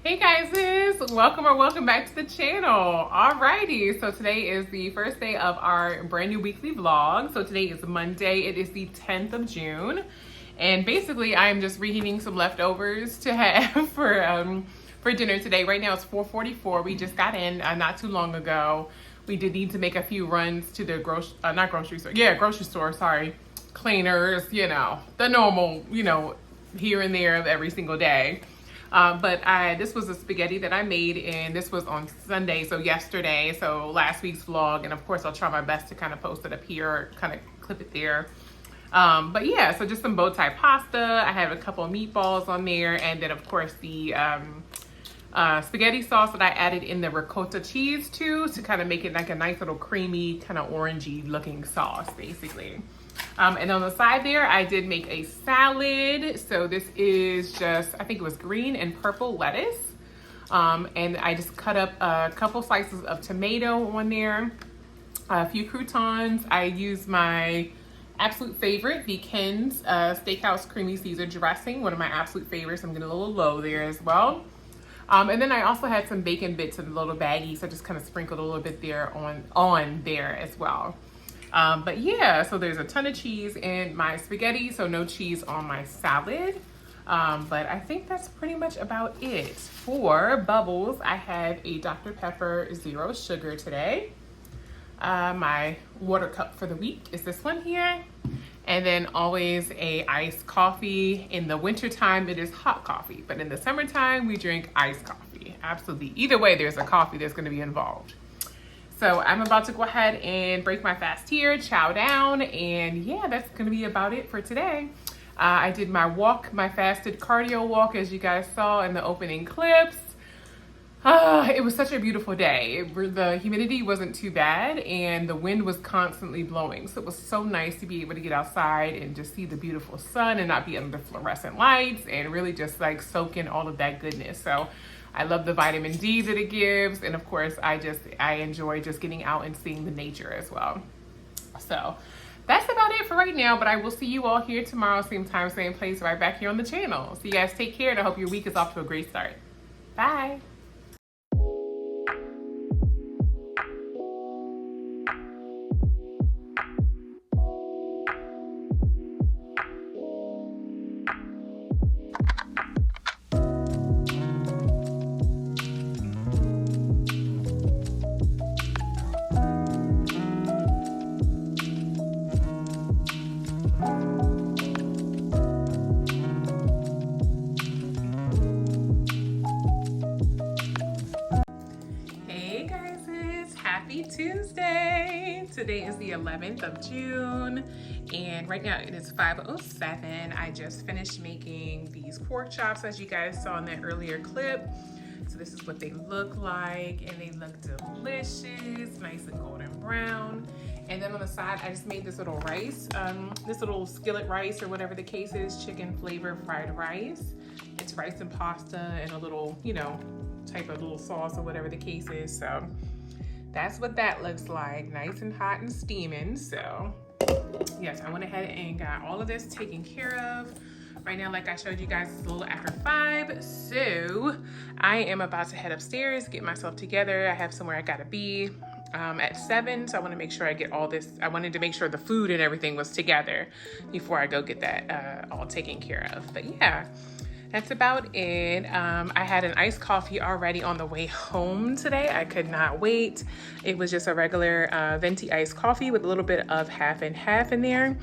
Hey guys, welcome back to the channel. Alrighty, so today is the first day of our brand new weekly vlog. So today is Monday, it is the 10th of June. And basically I'm just reheating some leftovers to have for dinner today. Right now it's 4:44. We just got in not too long ago. We did need to make a few runs to the grocery store, sorry. Cleaners, the normal, here and there of every single day. But this was a spaghetti that I made, and this was on Sunday, so yesterday, so last week's vlog. And of course, I'll try my best to kind of post it up here, kind of clip it there. But yeah, so just some bow tie pasta. I have a couple of meatballs on there, and then of course the spaghetti sauce that I added in the ricotta cheese to kind of make it like a nice little creamy, kind of orangey looking sauce, basically. And on the side there, I did make a salad. So this is just, I think it was green and purple lettuce. And I just cut up a couple slices of tomato on there, a few croutons. I used my absolute favorite, the Ken's Steakhouse Creamy Caesar dressing, one of my absolute favorites. I'm getting a little low there as well. And then I also had some bacon bits in a little baggie, so I just kind of sprinkled a little bit there on there as well. But yeah, so there's a ton of cheese in my spaghetti, so no cheese on my salad. But I think that's pretty much about it. For bubbles, I have a Dr. Pepper Zero Sugar today. My water cup for the week is this one here. And then always a iced coffee. In the wintertime, it is hot coffee. But in the summertime, we drink iced coffee. Absolutely. Either way, there's a coffee that's going to be involved. So I'm about to go ahead and break my fast here, chow down, and yeah, that's gonna be about it for today. I did my walk, my fasted cardio walk, as you guys saw in the opening clips. It was such a beautiful day. The humidity wasn't too bad, and the wind was constantly blowing. So it was so nice to be able to get outside and just see the beautiful sun and not be under fluorescent lights and really just like soak in all of that goodness. So I love the vitamin D that it gives. And of course, I enjoy just getting out and seeing the nature as well. So that's about it for right now, but I will see you all here tomorrow, same time, same place, right back here on the channel. So you guys take care, and I hope your week is off to a great start. Bye. Happy Tuesday. Today is the 11th of June, and right now it is 5:07. I just finished making these pork chops, as you guys saw in that earlier clip. So this is what they look like, and they look delicious, nice and golden brown. And then on the side, I just made this little rice, this little skillet rice or whatever the case is, chicken flavor fried rice. It's rice and pasta and a little, type of little sauce or whatever the case is. So that's what that looks like, nice and hot and steaming. So yes, I went ahead and got all of this taken care of. Right now, like I showed you guys, it's a little after 5. So I am about to head upstairs, get myself together. I have somewhere I gotta be at 7. So I wanna make sure I get all this. I wanted to make sure the food and everything was together before I go get that all taken care of. But yeah, that's about it. I had an iced coffee already on the way home today. I could not wait. It was just a regular venti iced coffee with a little bit of half and half in there.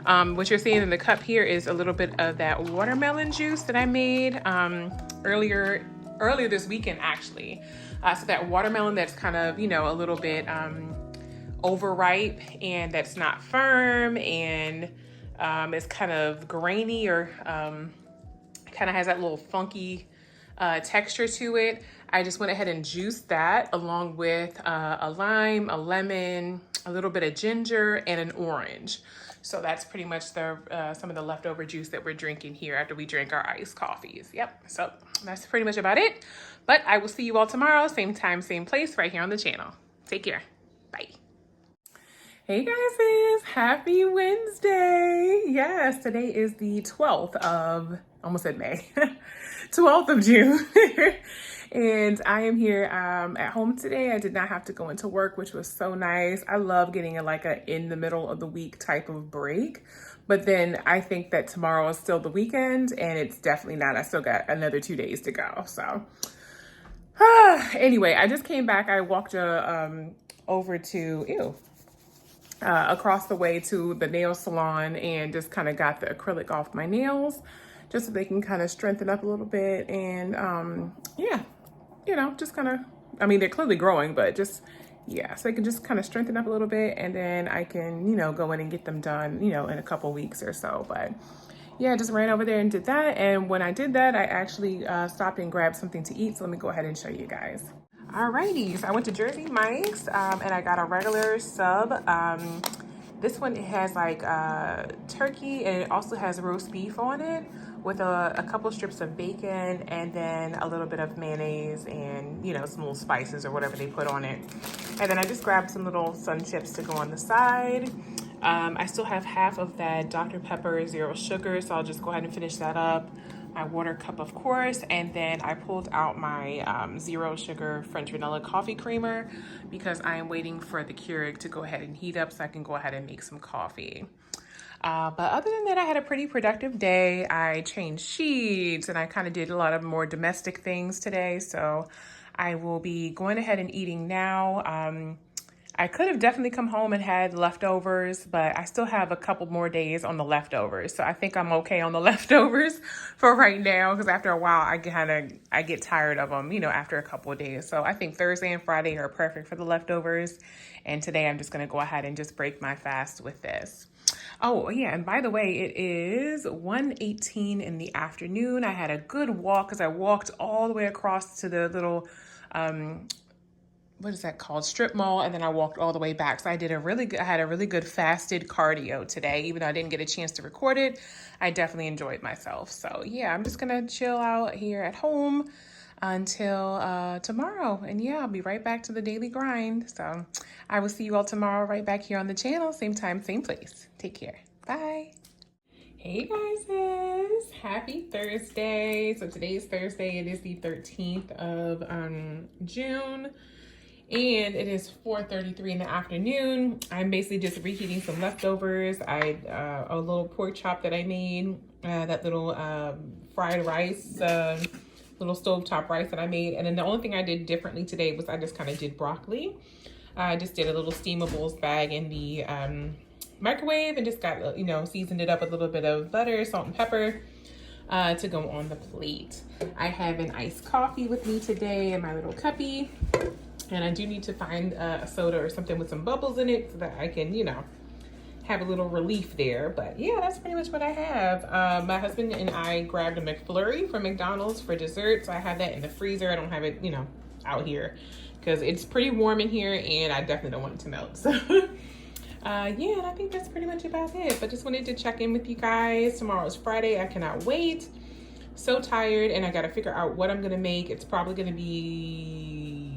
What you're seeing in the cup here is a little bit of that watermelon juice that I made earlier this weekend, actually. So that watermelon that's kind of, a little bit overripe, and that's not firm, and it's kind of grainy, or kind of has that little funky texture to it. I just went ahead and juiced that along with a lime, a lemon, a little bit of ginger, and an orange. So that's pretty much some of the leftover juice that we're drinking here after we drink our iced coffees. Yep, so that's pretty much about it. But I will see you all tomorrow, same time, same place, right here on the channel. Take care. Bye. Hey guys, happy Wednesday. Yes, today is the 12th of, almost said May, 12th of June. And I am here at home today. I did not have to go into work, which was so nice. I love getting a in the middle of the week type of break. But then I think that tomorrow is still the weekend and it's definitely not. I still got another 2 days to go. So anyway, I just came back. I walked over to, across the way to the nail salon and just kind of got the acrylic off my nails just so they can kind of strengthen up a little bit. And yeah, just kind of, I mean, they're clearly growing, but just, yeah, so they can just kind of strengthen up a little bit and then I can, go in and get them done, in a couple weeks or so. But yeah, I just ran over there and did that. And when I did that, I actually stopped and grabbed something to eat. So let me go ahead and show you guys. Alrighty, so I went to Jersey Mike's and I got a regular sub. This one, it has turkey and it also has roast beef on it with a couple strips of bacon and then a little bit of mayonnaise and, some little spices or whatever they put on it. And then I just grabbed some little sun chips to go on the side. I still have half of that Dr. Pepper Zero Sugar, so I'll just go ahead and finish that up. My water cup, of course, and then I pulled out my zero sugar French vanilla coffee creamer because I am waiting for the Keurig to go ahead and heat up so I can go ahead and make some coffee. But other than that, I had a pretty productive day. I changed sheets and I kind of did a lot of more domestic things today. So I will be going ahead and eating now. I could have definitely come home and had leftovers, but I still have a couple more days on the leftovers. So I think I'm okay on the leftovers for right now because after a while, I get tired of them, after a couple of days. So I think Thursday and Friday are perfect for the leftovers. And today I'm just going to go ahead and just break my fast with this. Oh, yeah. And by the way, it is 1:18 in the afternoon. I had a good walk because I walked all the way across to the little, what is that called? Strip mall. And then I walked all the way back. So I had a really good fasted cardio today. Even though I didn't get a chance to record it, I definitely enjoyed myself. So yeah, I'm just going to chill out here at home until tomorrow. And yeah, I'll be right back to the daily grind. So I will see you all tomorrow right back here on the channel. Same time, same place. Take care. Bye. Hey guys, happy Thursday. So today is Thursday. It is the 13th of June. And it is 4:33 in the afternoon. I'm basically just reheating some leftovers. A little pork chop that I made, that little fried rice, little stovetop rice that I made. And then the only thing I did differently today was I just kind of did broccoli. I just did a little steamables bag in the microwave and just got, seasoned it up with a little bit of butter, salt and pepper to go on the plate. I have an iced coffee with me today in my little cuppy. And I do need to find a soda or something with some bubbles in it so that I can, have a little relief there. But yeah, that's pretty much what I have. My husband and I grabbed a McFlurry from McDonald's for dessert. So I have that in the freezer. I don't have it, out here because it's pretty warm in here and I definitely don't want it to melt. So yeah, and I think that's pretty much about it. But just wanted to check in with you guys. Tomorrow is Friday. I cannot wait. So tired and I got to figure out what I'm going to make. It's probably going to be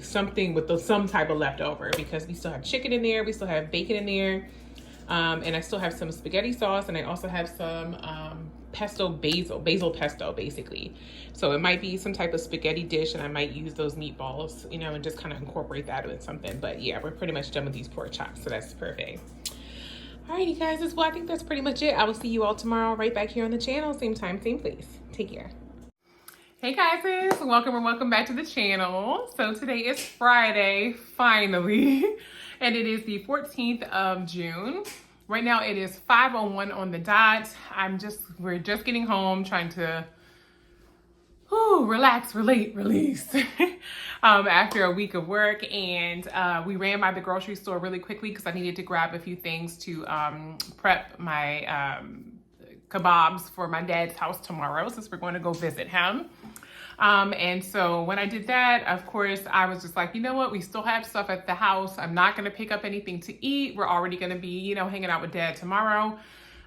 something with some type of leftover because we still have chicken in there, we still have bacon in there, and I still have some spaghetti sauce, and I also have some basil pesto basically. So it might be some type of spaghetti dish, and I might use those meatballs, and just kind of incorporate that with something. But yeah, we're pretty much done with these pork chops, so that's perfect. Alrighty guys, I think that's pretty much it. I will see you all tomorrow right back here on the channel, same time, same place. Take care. Hey guys, welcome back to the channel. So today is Friday, finally, and it is the 14th of June. Right now it is 5:01 on the dot. We're just getting home, trying to relax, release after a week of work. And we ran by the grocery store really quickly because I needed to grab a few things to prep my kebabs for my dad's house tomorrow since we're going to go visit him. And so when I did that, of course, I was just like, you know what? We still have stuff at the house. I'm not going to pick up anything to eat. We're already going to be, hanging out with Dad tomorrow.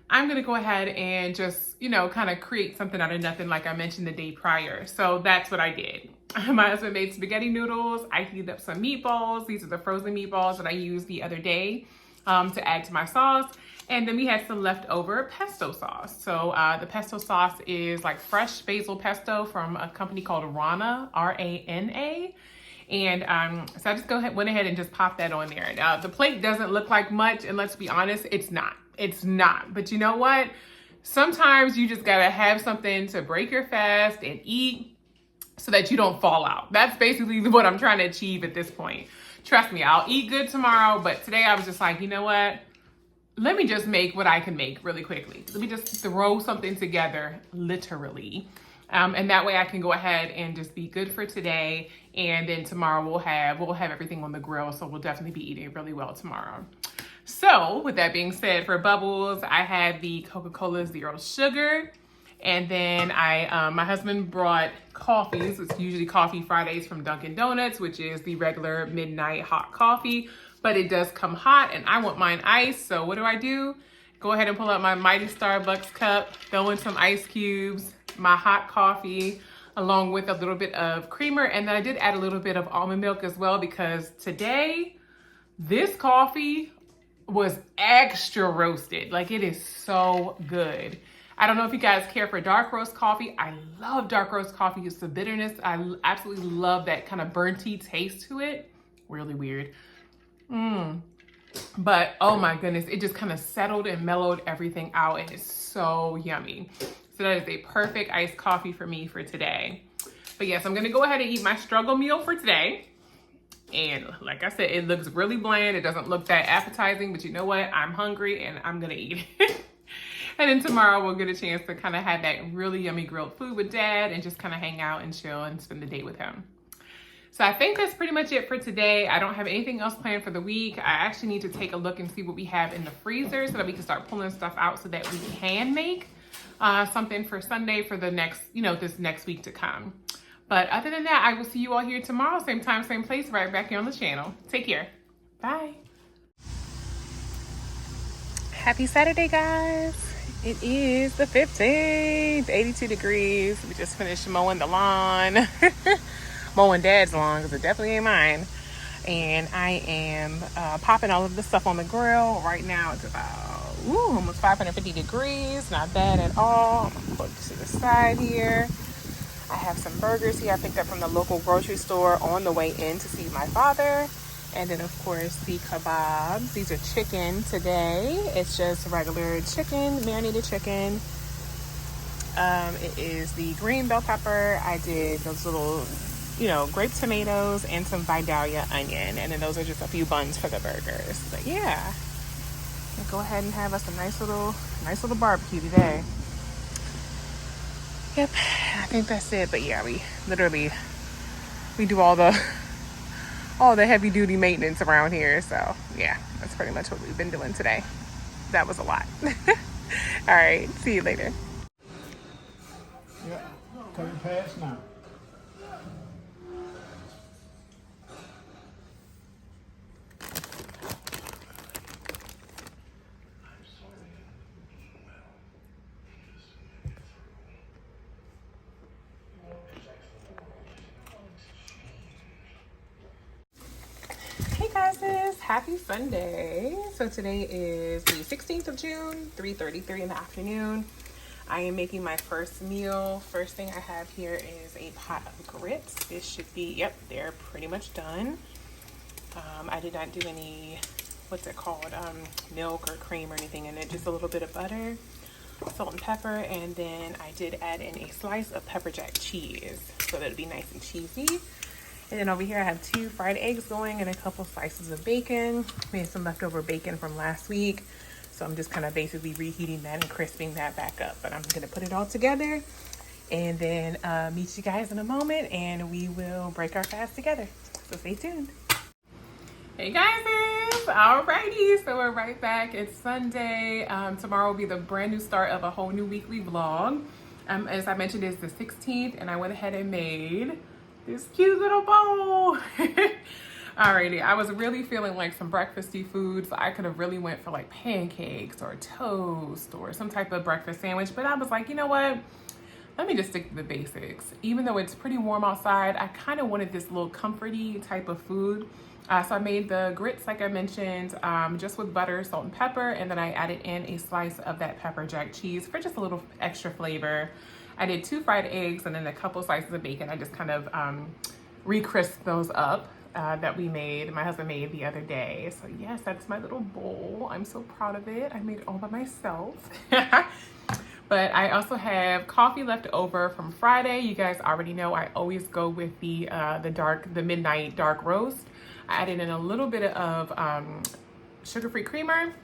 I'm gonna go ahead and just, you know, kind of create something out of nothing like I mentioned the day prior. So that's what I did. My husband made spaghetti noodles. I heated up some meatballs. These are the frozen meatballs that I used the other day to add to my sauce. And then we had some leftover pesto sauce. So the pesto sauce is like fresh basil pesto from a company called Rana, R-A-N-A. And so I just went ahead and just popped that on there. Now, the plate doesn't look like much, and let's be honest, it's not. It's not. But you know what? Sometimes you just gotta have something to break your fast and eat so that you don't fall out. That's basically what I'm trying to achieve at this point. Trust me, I'll eat good tomorrow, but today I was just like, you know what? Let me just make what I can make really quickly. Let me just throw something together, literally. And that way I can go ahead and just be good for today. And then tomorrow we'll have everything on the grill. So we'll definitely be eating really well tomorrow. So with that being said, for bubbles, I had the Coca-Cola Zero Sugar. And then my husband brought coffees. It's usually Coffee Fridays from Dunkin' Donuts, which is the regular midnight hot coffee. But it does come hot and I want mine iced. So what do? Go ahead and pull out my mighty Starbucks cup, throw in some ice cubes, my hot coffee, along with a little bit of creamer. And then I did add a little bit of almond milk as well, because today, this coffee was extra roasted. Like, it is so good. I don't know if you guys care for dark roast coffee. I love dark roast coffee. It's the bitterness. I absolutely love that kind of burnty taste to it. Really weird. But oh my goodness, it just kind of settled and mellowed everything out, and it's so yummy. So that is a perfect iced coffee for me for today. But yes, I'm gonna go ahead and eat my struggle meal for today. And like I said, it looks really bland. It doesn't look that appetizing, but you know what? I'm hungry and I'm gonna eat it. And then tomorrow we'll get a chance to kind of have that really yummy grilled food with Dad and just kind of hang out and chill and spend the day with him. So I think that's pretty much it for today. I don't have anything else planned for the week. I actually need to take a look and see what we have in the freezer so that we can start pulling stuff out so that we can make something for Sunday for the next, this next week to come. But other than that, I will see you all here tomorrow, same time, same place, right back here on the channel. Take care. Bye. Happy Saturday, guys. It is the 15th, 82 degrees. We just finished mowing the lawn. Mowing Dad's lawn, because it definitely ain't mine. And I am popping all of the stuff on the grill. Right now it's about almost 550 degrees. Not bad at all. I'm gonna put this to the side here. I have some burgers here I picked up from the local grocery store on the way in to see my father. And then of course the kebabs. These are chicken today. It's just regular chicken, marinated chicken. It is the green bell pepper. I did those little grape tomatoes and some Vidalia onion. And then those are just a few buns for the burgers. But yeah, we'll go ahead and have us a nice little barbecue today. Yep, I think that's it. But yeah, we do all the heavy duty maintenance around here. So yeah, that's pretty much what we've been doing today. That was a lot. All right, see you later. Yeah, coming past now. Hey guys, happy Sunday. So today is the 16th of June, 3:33 in the afternoon. I am making my first meal. First thing I have here is a pot of grits. This should be, yep, they're pretty much done. I did not do any, milk or cream or anything in it, just a little bit of butter, salt and pepper, and then I did add in a slice of pepper jack cheese so that it'd be nice and cheesy. And then over here I have 2 fried eggs going and a couple slices of bacon. We had some leftover bacon from last week, so I'm just kind of basically reheating that and crisping that back up. But I'm gonna put it all together and then meet you guys in a moment, and we will break our fast together. So stay tuned. Hey guys, alrighty, so we're right back. It's Sunday. Tomorrow will be the brand new start of a whole new weekly vlog. As I mentioned, it's the 16th, and I went ahead and made this cute little bowl. Alrighty, I was really feeling like some breakfasty foods. I could have really went for like pancakes or toast or some type of breakfast sandwich, but I was like, you know what? Let me just stick to the basics. Even though it's pretty warm outside, I kind of wanted this little comforty type of food. So I made the grits, like I mentioned, just with butter, salt, and pepper, and then I added in a slice of that pepper jack cheese for just a little extra flavor. I did 2 fried eggs and then a couple slices of bacon. I just kind of re-crisped those up. That my husband made the other day. So yes, that's my little bowl. I'm so proud of it. I made it all by myself. But I also have coffee left over from Friday. You guys already know I always go with the midnight dark roast. I added in a little bit of sugar-free creamer,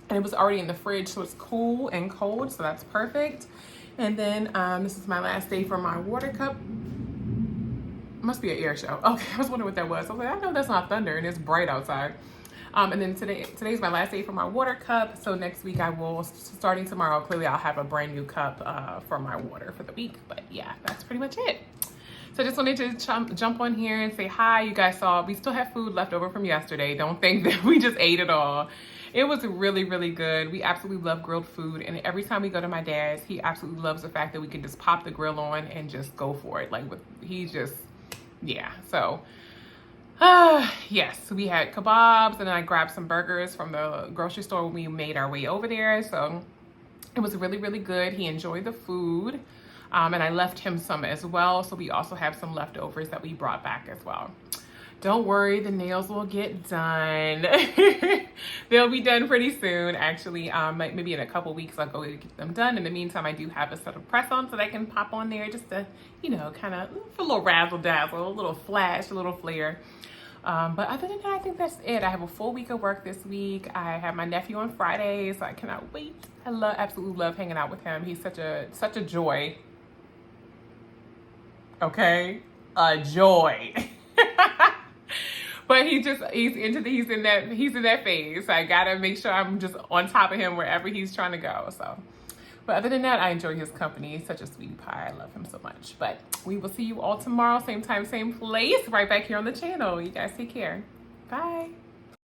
and it was already in the fridge, so it's cool and cold, so that's perfect. And then this is my last day for my water cup. Must be an air show. Okay, I was wondering what that was. I was like, I know that's not thunder and it's bright outside. And then today's my last day for my water cup. So next week starting tomorrow, clearly I'll have a brand new cup for my water for the week. But yeah, that's pretty much it. So I just wanted to jump on here and say hi. You guys saw we still have food left over from yesterday. Don't think that we just ate it all. It was really, really good. We absolutely love grilled food. And every time we go to my dad's, he absolutely loves the fact that we can just pop the grill on and just go for it. Yeah, so yes, we had kebabs, and then I grabbed some burgers from the grocery store when we made our way over there. So it was really, really good. He enjoyed the food, and I left him some as well. So we also have some leftovers that we brought back as well. Don't worry, the nails will get done. They'll be done pretty soon, actually. Maybe in a couple weeks I'll go to get them done. In the meantime, I do have a set of press-ons that I can pop on there just to, kind of for a little razzle-dazzle, a little flash, a little flare. But other than that, I think that's it. I have a full week of work this week. I have my nephew on Friday, so I cannot wait. I absolutely love hanging out with him. He's such a joy. Okay? A joy. But he's in that phase. So I gotta make sure I'm just on top of him wherever he's trying to go. So, but other than that, I enjoy his company. He's such a sweetie pie. I love him so much. But we will see you all tomorrow, same time, same place, right back here on the channel. You guys take care. Bye.